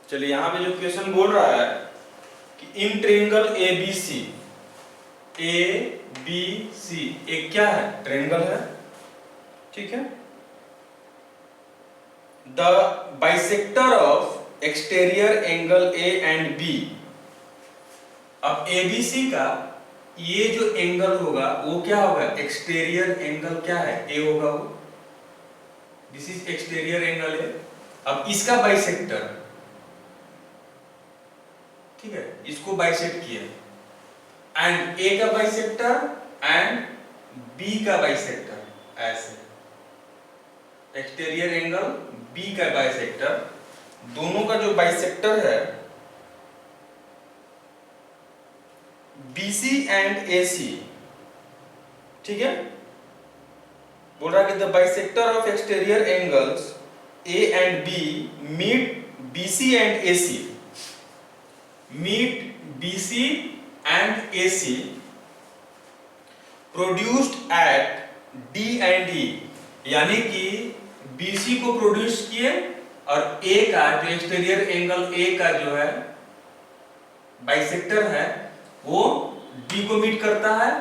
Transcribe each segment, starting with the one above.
चलिए यहाँ पे जो क्वेश्चन बोल रहा है कि in triangle A B C एक क्या है, ट्रायंगल है, ठीक है। The bisector of exterior angle A and B. अब एबीसी का ये जो एंगल होगा वो क्या होगा, एक्सटीरियर एंगल क्या है, ए होगा वो, दिस इज एक्सटीरियर एंगल ए। अब इसका बाइसेक्टर, ठीक है, इसको बाइसेक्ट किया एंड ए का बाइसेक्टर एंड बी का बाइसेक्टर, ऐसे एक्सटीरियर एंगल बी का बाइसेक्टर, दोनों का जो बाइसेक्टर है BC एंड AC, ठीक है। बोल रहा है कि the bisector of exterior angles A and B meet BC and AC, meet BC and AC produced at D and E, यानी कि BC को प्रोड्यूस किए और A का जो एक्सटीरियर एंगल A का जो है बाइसेक्टर है वो D को मीट करता है,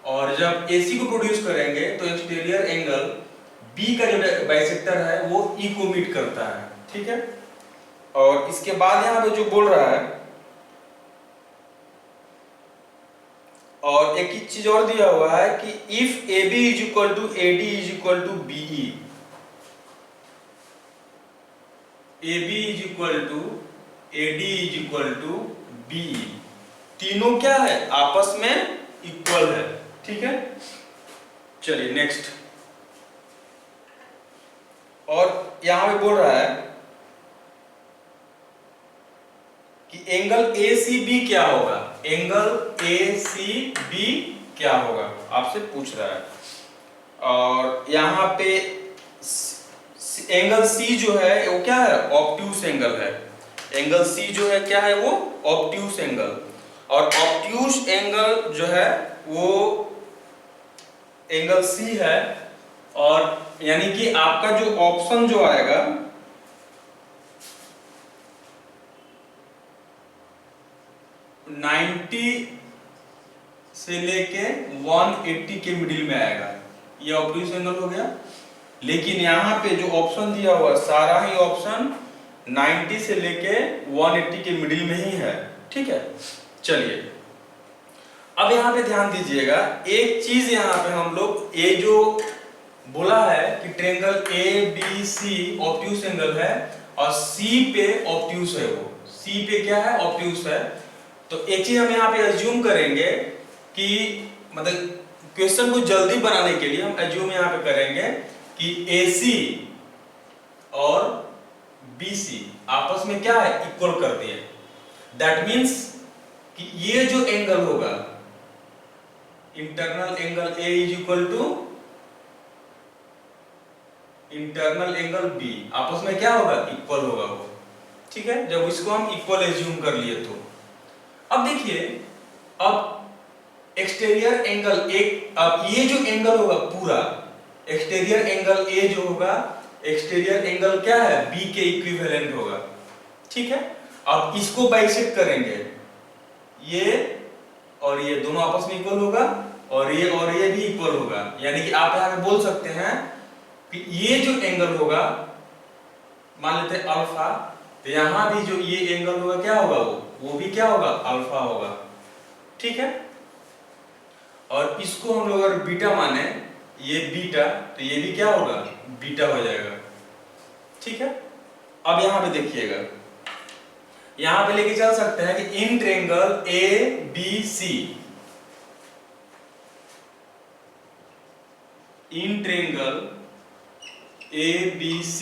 और जब AC को प्रोड्यूस करेंगे तो एक्सटीरियर एंगल B का जो बाइसेक्टर है वो E को मीट करता है, ठीक है। और इसके बाद यहाँ पे जो बोल रहा है, और एक चीज और दिया हुआ है कि if AB is equal to AD is equal to BE, AB is equal to AD is equal to BE, तीनों क्या है, आपस में इक्वल है, ठीक है। चलिए नेक्स्ट, और यहां पे बोल रहा है कि एंगल ACB क्या होगा, एंगल ACB क्या होगा, आपसे पूछ रहा है। और यहां पे एंगल C जो है वो क्या है, ऑब्ट्यूस एंगल है, एंगल C जो है क्या है, वो ऑब्ट्यूस एंगल, और ऑब्ट्यूस एंगल जो है वो एंगल C है, और यानी कि आपका जो ऑप्शन जो आएगा नाइन्टी से लेके 180 के मिडिल में आएगा, ये ऑब्ट्यूस एंगल हो गया। लेकिन यहाँ पे जो ऑप्शन दिया हुआ सारा ही ऑप्शन 90 से लेके 180 के मिडिल में ही है, ठीक है। चलिए अब यहाँ पे ध्यान दीजिएगा, एक चीज यहाँ पे हम लोग ये जो बोला है कि ट्रायंगल ABC ऑब्ट्यूस एंगल है और C पे ऑब्ट्यूस है, वो C पे क्या है, ऑब्ट्यूस है। तो एक चीज हम यहाँ पे एज्यूम करेंगे कि मतलब क्वेश्चन को जल्दी बनाने के लिए हम एज्यूम यहाँ पे करेंगे कि AC और BC आपस में क्या है, इक्वल कर दिए। दैट मीन्स कि ये जो एंगल होगा internal angle A is equal to internal angle B आपस में क्या होगा, इक्वल होगा वो, ठीक है। जब इसको हम इक्वल एज्यूम कर लिए तो अब देखिए, अब एक्सटीरियर एंगल एक, अब ये जो एंगल होगा पूरा एक्सटीरियर एंगल A जो होगा, एक्सटीरियर एंगल क्या है, B के इक्विवेलेंट होगा, ठीक है। अब इसको बाइसेक्ट करेंगे, ये और ये दोनों आपस में इक्वल होगा, और ये भी इक्वल होगा, यानी कि आप यहाँ पे बोल सकते हैं कि ये जो एंगल होगा, मान लेते हैं अल्फा, तो यहाँ भी जो ये एंगल होगा क्या होगा, वो भी क्या होगा, अल्फा होगा, ठीक है। और इसको हम लोग अगर बीटा माने, ये बीटा, तो ये भी क्या होगा, बीटा हो जाएगा, ठीक है। अब यहाँ पे देखिएगा, यहाँ पे लेके चल सकते हैं कि in triangle ABC, in triangle ABC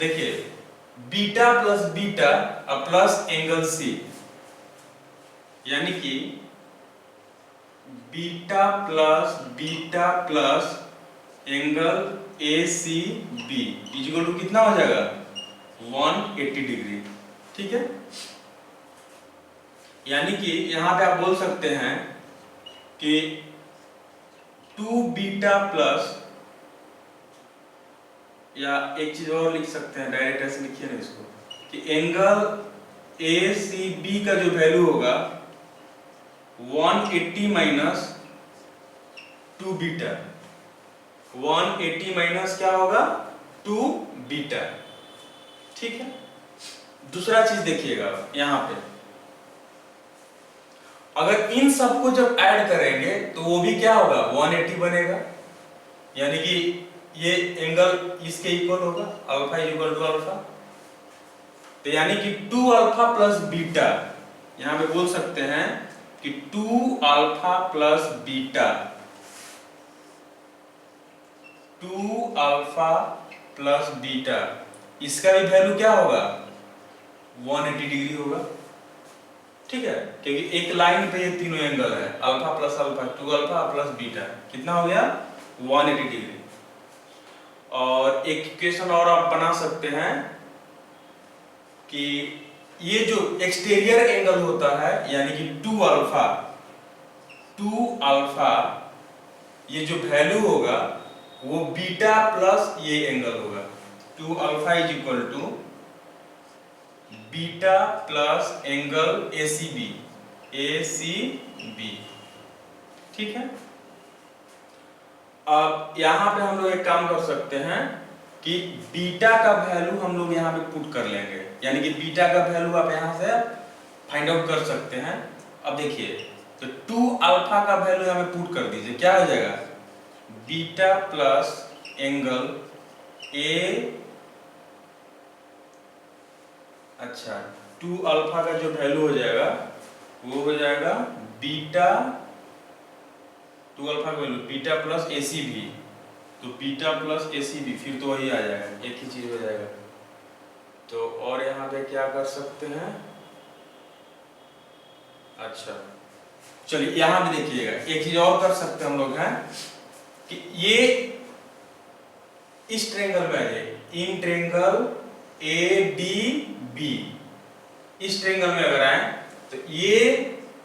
देखिए beta plus beta plus angle C, यानी कि beta plus angle ACB equal to कितना हो जाएगा, 180 डिग्री, ठीक है। यानी कि यहां पे आप बोल सकते हैं कि 2 बीटा प्लस, या एक चीज और लिख सकते हैं, डायरेक्ट ऐसे लिखिए ना इसको, कि एंगल ए सी बी का जो वैल्यू होगा 180 माइनस 2 बीटा, 180 माइनस क्या होगा 2 बीटा। ठीक है, दूसरा चीज देखिएगा यहां पे, अगर इन सबको जब ऐड करेंगे तो वो भी क्या होगा 180 बनेगा, यानी कि ये एंगल इसके इक्वल होगा, अल्फा इक्वल टू अल्फा। तो यानी कि 2 अल्फा प्लस बीटा, यहां पे बोल सकते हैं कि 2 alpha plus beta, 2 alpha plus beta, इसका भी वैल्यू क्या होगा 180 डिग्री होगा। ठीक है, क्योंकि एक लाइन पे ये तीनों एंगल है, alpha plus alpha, 2 alpha plus beta, कितना हो गया 180 डिग्री। और एक इक्वेशन और आप बना सकते हैं कि ये जो एक्सटीरियर एंगल होता है यानी कि 2 अल्फा, 2 अल्फा, ये जो वैल्यू होगा वो बीटा प्लस ये एंगल होगा, 2 alpha is equal to beta plus angle ACB, ACB. ठीक है, अब यहां पे हम लोग एक काम कर सकते हैं कि बीटा का वैल्यू हम लोग यहां पे पुट कर लेंगे, यानी कि बीटा का वैल्यू आप यहां से फाइंड आउट कर सकते हैं। अब देखिए, तो 2 अल्फा का वैल्यू यहां पे पुट कर दीजिए, क्या हो जाएगा बीटा प्लस एंगल ए, अच्छा 2 अल्फा का जो वैल्यू हो जाएगा वो हो जाएगा बीटा, 2 अल्फा का वैल्यू बीटा प्लस एसी भी, तो बीटा प्लस एसी भी, फिर तो वही आ जाएगा, एक ही चीज हो जाएगा। तो और यहाँ पे क्या कर सकते हैं, अच्छा चलिए यहाँ पे देखिएगा, एक चीज और कर सकते हैं हम लोग हैं कि ये इस ट्रायंगल में आ जाए, in triangle A D B, इस ट्रायंगल में अगर आए तो ये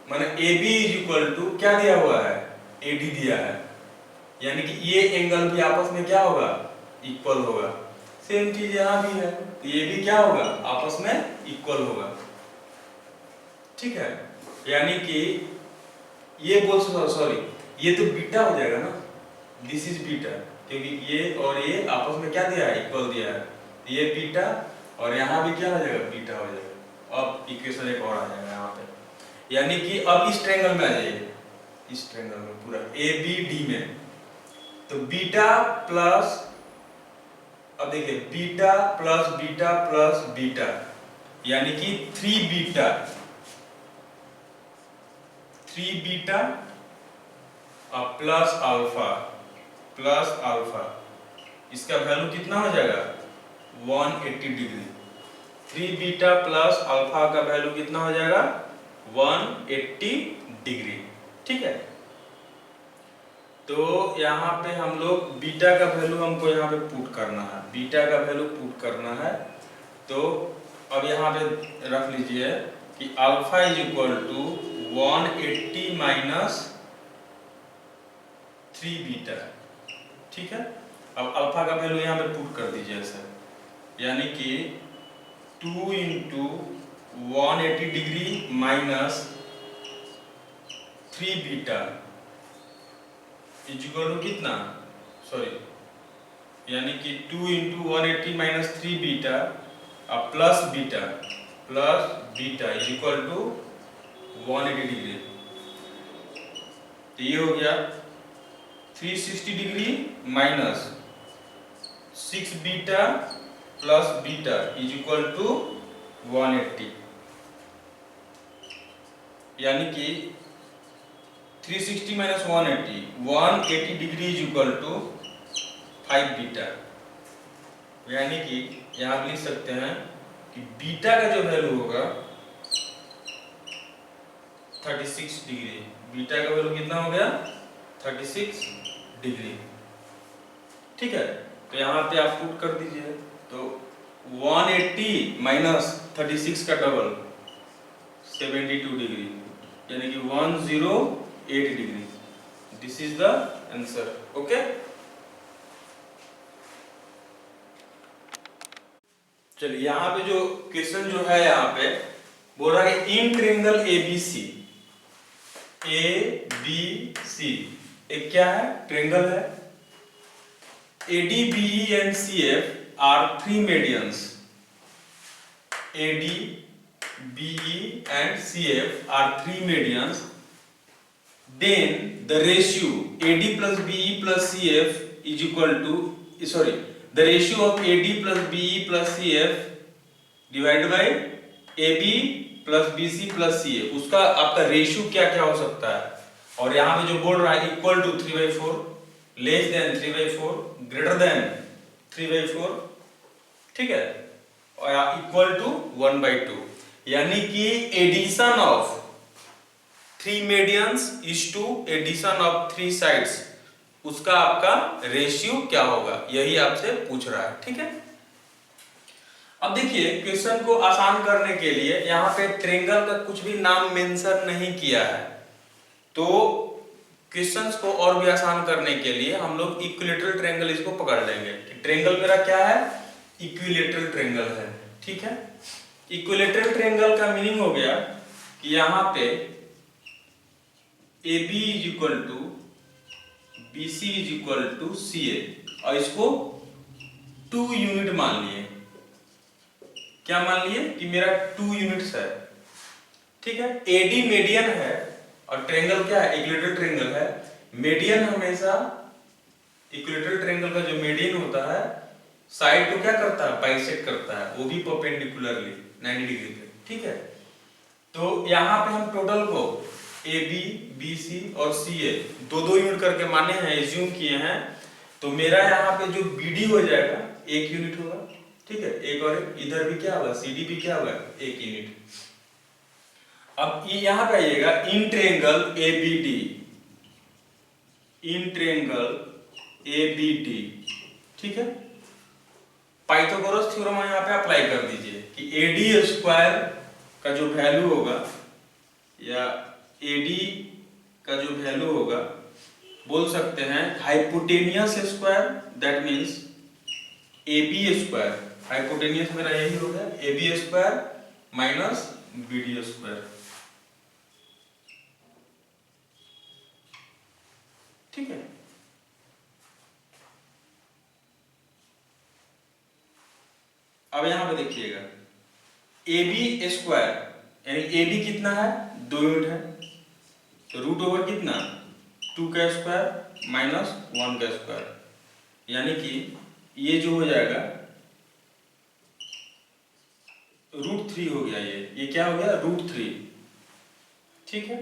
माने A B is equal to क्या दिया हुआ है ए डी दिया है, यानी कि ये एंगल भी आपस में क्या होगा इक्वल होगा। सेम चीज यहाँ भी है, तो ये भी क्या होगा आपस में इक्वल होगा। ठीक है, यानी कि ये बोल सॉरी ये तो बीटा हो जाएगा ना, दिस इज बीटा, क्योंकि ये और ये आपस में क्या दिया है इक्वल दिया है, ये बीटा और यहाँ भी क्या हो जाएगा बीटा हो जाएगा। अब इक्वेशन एक और आ जाएगा यहाँ पे, यानी कि अब इस ट्रायंगल में आ जाइए, इस ट्रायंगल में पूरा ए बी डी में, तो बीटा प्लस, अब देखिए beta plus beta plus beta, यानी कि 3 बीटा, 3 बीटा और प्लस अल्फा, प्लस अल्फा, इसका वैल्यू कितना हो जाएगा 180 डिग्री। 3 बीटा प्लस अल्फा का वैल्यू कितना हो जाएगा 180 डिग्री। ठीक है, तो यहाँ पे हम लोग बीटा का वैल्यू हमको यहाँ पे पुट करना है, बीटा का वैल्यू पुट करना है। तो अब यहाँ पे रख लीजिए कि alpha is equal to 180 minus 3 beta. ठीक है, अब अल्फा का वैल्यू यहाँ पे पुट कर दीजिए ऐसे, यानी कि 2 into 180 degree minus 3 beta equal to कितना, सॉरी यानी कि 2 इंटू 180 माइनस 3 बीटा और प्लस beta is equal to 180 degree. तो ये हो गया 360 degree minus 6 beta plus beta is equal to 180, यानी कि 360 minus 180 degree is equal to 5 beta. यानी कि यहाँ लिख सकते हैं कि बीटा का जो वैल्यू होगा 36 डिग्री, बीटा का वैल्यू कितना हो गया 36 डिग्री। ठीक है, तो यहाँ पे आप पुट कर दीजिए, तो 180 माइनस 36 का डबल 72 डिग्री, यानी कि 108 degree. This is the answer. Okay, चलिए यहाँ पे जो क्वेश्चन जो है यहाँ पे बोल रहा है इन ट्रायंगल ए बी सी एक क्या है ट्रायंगल है AD, BE and CF are three medians. AD, BE and CF are three medians. Then the ratio AD plus BE plus CF is equal to the ratio of AD plus BE plus CF divided by AB plus BC plus CF उसका आपका ratio क्या क्या हो सकता है और यहाँ पे जो बोल रहा है equal to 3/4 less than 3/4 greater than 3/4 ठीक है और इक्वल टू 1/2 यानी कि addition of 3 medians is to addition of 3 sides उसका आपका रेशियो क्या होगा यही आपसे पूछ रहा है ठीक है। अब देखिए क्वेश्चन को आसान करने के लिए यहाँ पे ट्रायंगल का कुछ भी नाम मेंशन नहीं किया है तो क्वेश्चंस को और भी आसान करने के लिए हम लोग इक्विलैटरल ट्रायंगल इसको पकड़ लेंगे कि ट्रायंगल मेरा क्या है इक्विलैटरल ट्रायंगल है ठीक है। इक्विलैटरल ट्रायंगल का मीनिंग हो गया कि यहाँ पे AB is equal to BC is equal to CA और इसको 2 यूनिट मान लिए क्या मान लिए कि मेरा 2 यूनिट्स है ठीक है। AD मीडियन है और ट्रायंगल क्या है इक्विलैटरल ट्रायंगल है मीडियन हमेशा इक्विलैटरल ट्रायंगल का जो मीडियन होता है साइड को क्या करता है बाइसेक्ट करता है वो भी परपेंडिकुलरली 90 डिग्री पे ठीक है। तो यहाँ पे हम टोटल को AB BC और CA दो यूनिट करके माने हैं एज्यूम किए हैं तो मेरा यहाँ पे जो BD हो जाएगा 1 यूनिट होगा ठीक है एक और इधर भी क्या होगा CD भी क्या होगा 1 यूनिट। अब यहां पे आइएगा in triangle ABD in triangle ABD ठीक है पाइथागोरस थ्योरम यहां पे अप्लाई कर दीजिए कि AD स्क्वायर का जो वैल्यू होगा या AD का जो वैल्यू होगा बोल सकते हैं hypotenuse square that means AB square hypotenuse मेरा यही हो गया AB square minus BD square ठीक है। अब यहां पे देखिएगा AB स्क्वायर यानी AB कितना है 2 यूनिट है तो रूट ओवर कितना 2 का स्क्वायर माइनस 1 का स्क्वायर यानी कि ये जो हो जाएगा √3 हो गया ये क्या हो गया √3 ठीक है।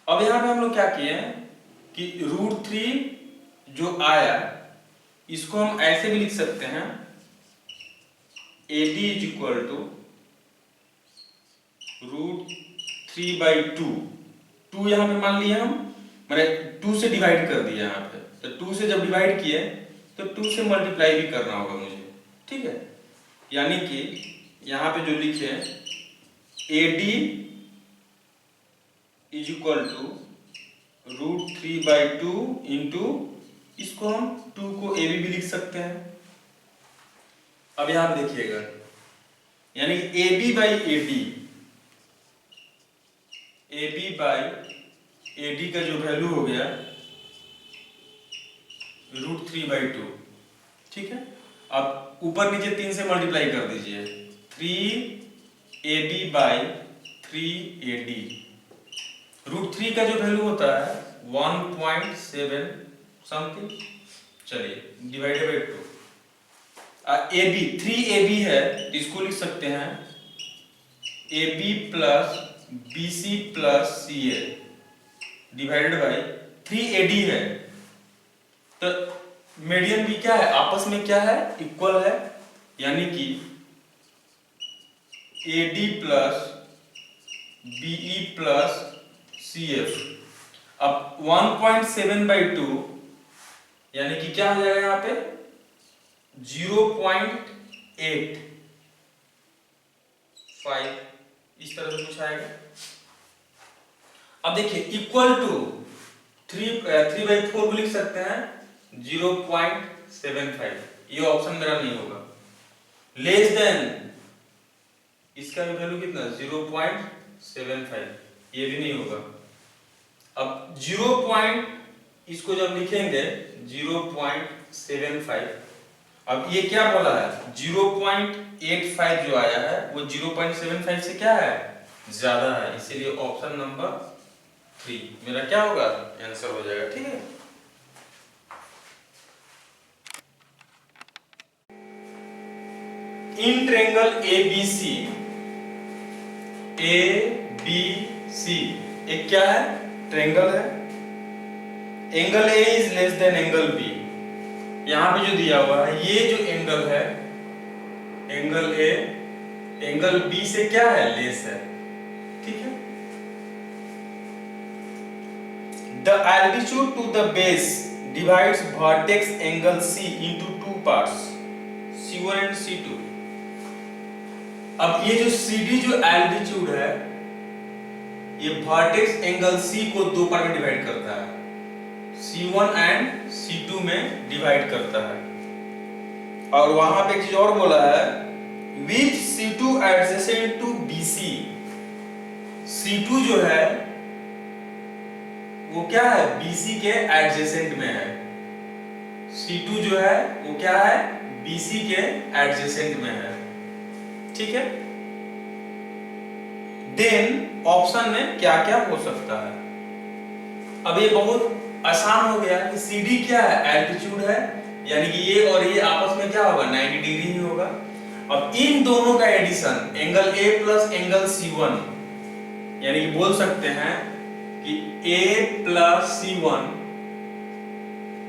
अब यहां पे हम लोग क्या किए हैं कि √3 जो आया इसको हम ऐसे भी लिख सकते हैं AD इज इक्वल टू √3/2 2 यहां पे मान लिया हम मैंने 2 से डिवाइड कर दिया यहां पे तो 2 से जब डिवाइड किए तो 2 से मल्टीप्लाई भी करना होगा मुझे ठीक है। यानी कि यहां पे जो लिखे AD is equal to √3/2 into इसको हम 2 को AB भी लिख सकते हैं। अब यहां पे देखिएगा यानी AB बाई AD का जो वैल्यू हो गया √3/2 ठीक है। अब ऊपर नीचे 3 से मल्टीप्लाई कर दीजिए 3AB बाई 3AD √3 का जो वैल्यू होता है 1.7 समथिंग चलिए डिवाइडेड बाई 2 AB 3AB है इसको लिख सकते हैं AB plus BC plus CA divided by 3AD है तो मीडियन भी क्या है आपस में क्या है इक्वल है यानी कि AD plus BE plus CF अब 1.7/2 यानी कि क्या हो जाएगा यहाँ पे 0.85 इस तरह से कुछ आएगा। अब देखिए इक्वल टू 3/4 को लिख सकते हैं 0.75 ये ऑप्शन मेरा नहीं होगा लेस देन इसका भी वैल्यू कितना 0.75, ये भी नहीं होगा। अब 0. इसको जब लिखेंगे 0.75, अब ये क्या बोला है 0.85 जो आया है वो 0.75 से क्या है ज्यादा है, इसीलिए ऑप्शन नंबर 3 मेरा क्या होगा आंसर हो जाएगा। ठीक है, इन ट्रायंगल ABC एक क्या है ट्रायंगल है, angle A is less than angle B। यहां पे जो दिया हुआ है ये जो एंगल है एंगल A एंगल B से क्या है लेस है। ठीक है, the altitude to the base divides vertex angle C into two parts C1 and C2। अब ये जो CD जो एल्टीट्यूड है ये वर्टेक्स एंगल C को दो पार्ट में डिवाइड करता है, C1 एंड C2 में डिवाइड करता है। और वहां पे एक चीज और बोला है विच C2 adjacent to BC। C2 जो है वो क्या है BC के एडजेसेंट में है, C2 जो है वो क्या है BC के एडजेसेंट में है। ठीक है, देन ऑप्शन में क्या क्या हो सकता है। अब ये बहुत आसान हो गया कि CD क्या है एल्टीट्यूड है, यानी कि ये और ये आपस में क्या होगा 90 डिग्री ही होगा। अब इन दोनों का addition angle A plus angle C1, यानी कि बोल सकते हैं कि A plus C1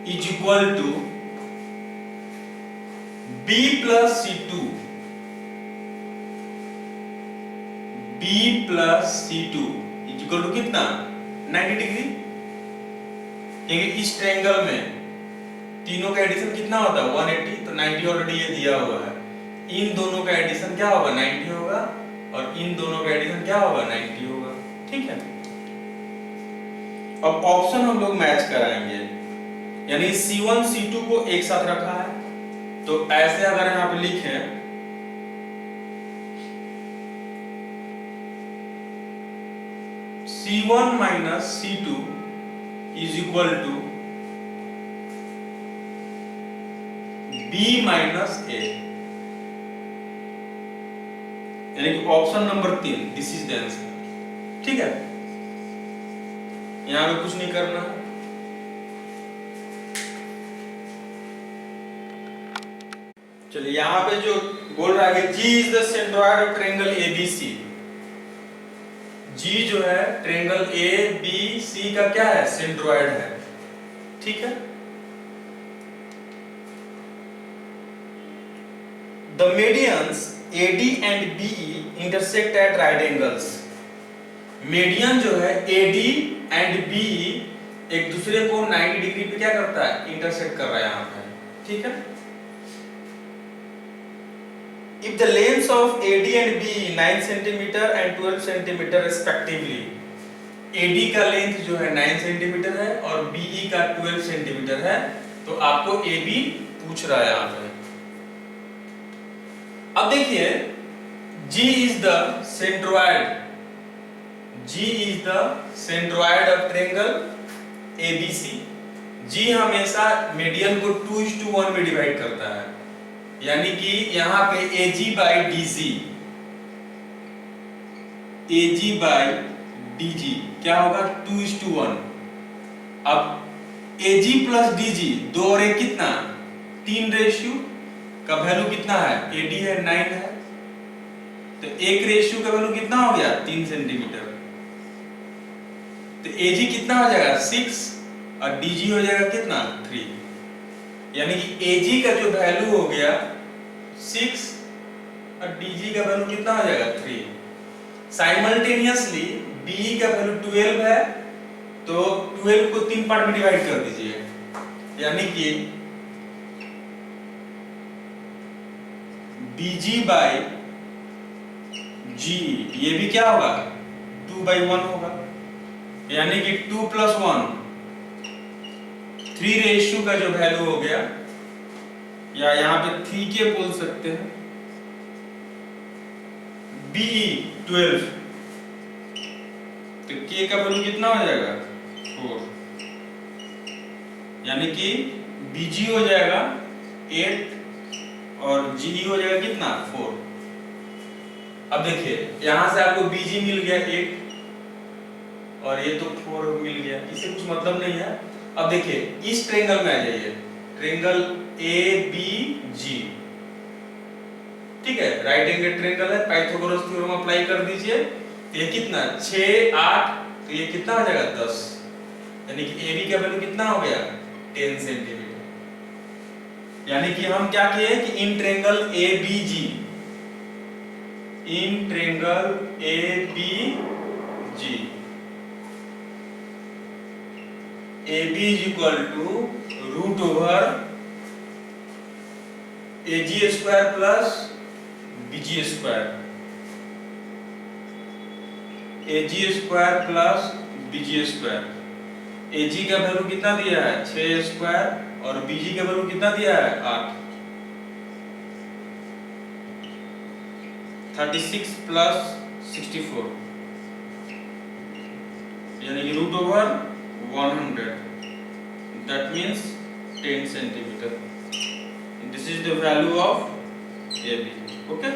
is equal to B plus C2, B plus C2 is equal to कितना 90 डिग्री, क्योंकि इस ट्रायंगल में तीनों का एडिशन कितना होता है 180, तो 90 ऑलरेडी ये दिया हुआ है। इन दोनों का एडिशन क्या होगा 90 होगा और इन दोनों का एडिशन क्या होगा 90 होगा। ठीक है, अब ऑप्शन हम लोग मैच कराएंगे, यानी C1 C2 को एक साथ रखा है तो ऐसे अगर यहां पे लिखें C1 minus C2 is equal to B minus A, यानी कि option number 3 this is the answer. ठीक है, यहां पे कुछ नहीं करना है। चलिए यहां पे जो बोल रहा है कि G is the centroid of triangle ABC। G जो है ट्रायंगल ABC का क्या है सेंट्रोइड है। ठीक है, the medians AD and BE intersect at right angles। Median जो है AD एंड BE एक दूसरे को 90 डिग्री पे क्या करता है इंटरसेक्ट कर रहा है यहां पे। ठीक है, if the lengths of AD and BE 9 cm and 12 cm respectively, AD का लेंथ जो है 9 cm है और BE का 12 cm है, तो आपको AB पूछ रहा है यहां पे। अब देखिए G is the centroid, G is the centroid of triangle ABC। G हमेशा मीडियन को 2:1 में डिवाइड करता है, यानी कि यहां पे AG by DG, AG by DG क्या होगा 2:1। अब AG प्लस DG 2 और 1 कितना 3 रेशियो का वैल्यू कितना है AD है 9 है, तो एक रेशियो का वैल्यू कितना हो गया 3 सेंटीमीटर, तो AG कितना हो जाएगा 6 और DG हो जाएगा कितना 3, यानी कि AG का जो वैल्यू हो गया 6 और DG का वैल्यू कितना हो जाएगा 3। साइमल्टेनियसली BE का वैल्यू 12 है, तो 12 को 3 पार्ट में डिवाइड कर दीजिए, यानी कि BG बाई GE ये भी क्या होगा 2/1 होगा, यानी कि 2 + 1 3 रेशियो का जो वैल्यू हो गया, या यहां पे 3 के बोल सकते हैं, BE 12, तो K का वैल्यू कितना हो जाएगा 4, यानी कि BG हो जाएगा 8 और GE हो जाएगा कितना 4। अब देखिए यहां से आपको BG मिल गया 8 और ये तो 4 मिल गया, इससे कुछ मतलब नहीं है। अब देखिए इस ट्रायंगल में आ जाइए, ट्रायंगल ABG, ठीक है, राइट एंगल ट्रायंगल है, पाइथागोरस थ्योरम अप्लाई कर दीजिए। तो ये कितना 6 8, तो ये कितना हो जाएगा 10, यानी कि AB का वैल्यू कितना हो गया 10 सेंटीमीटर। यानी कि हम क्या किए कि in triangle ABG, in triangle ABG AB is equal to root over AG square plus BG square, AG square plus BG square। AG का वैल्यू कितना दिया है 6 स्क्वायर और BG का वैल्यू कितना दिया है 8, 36 plus 64, यानी कि root over 100, that means 10 centimeter. This is the value of AB. Okay.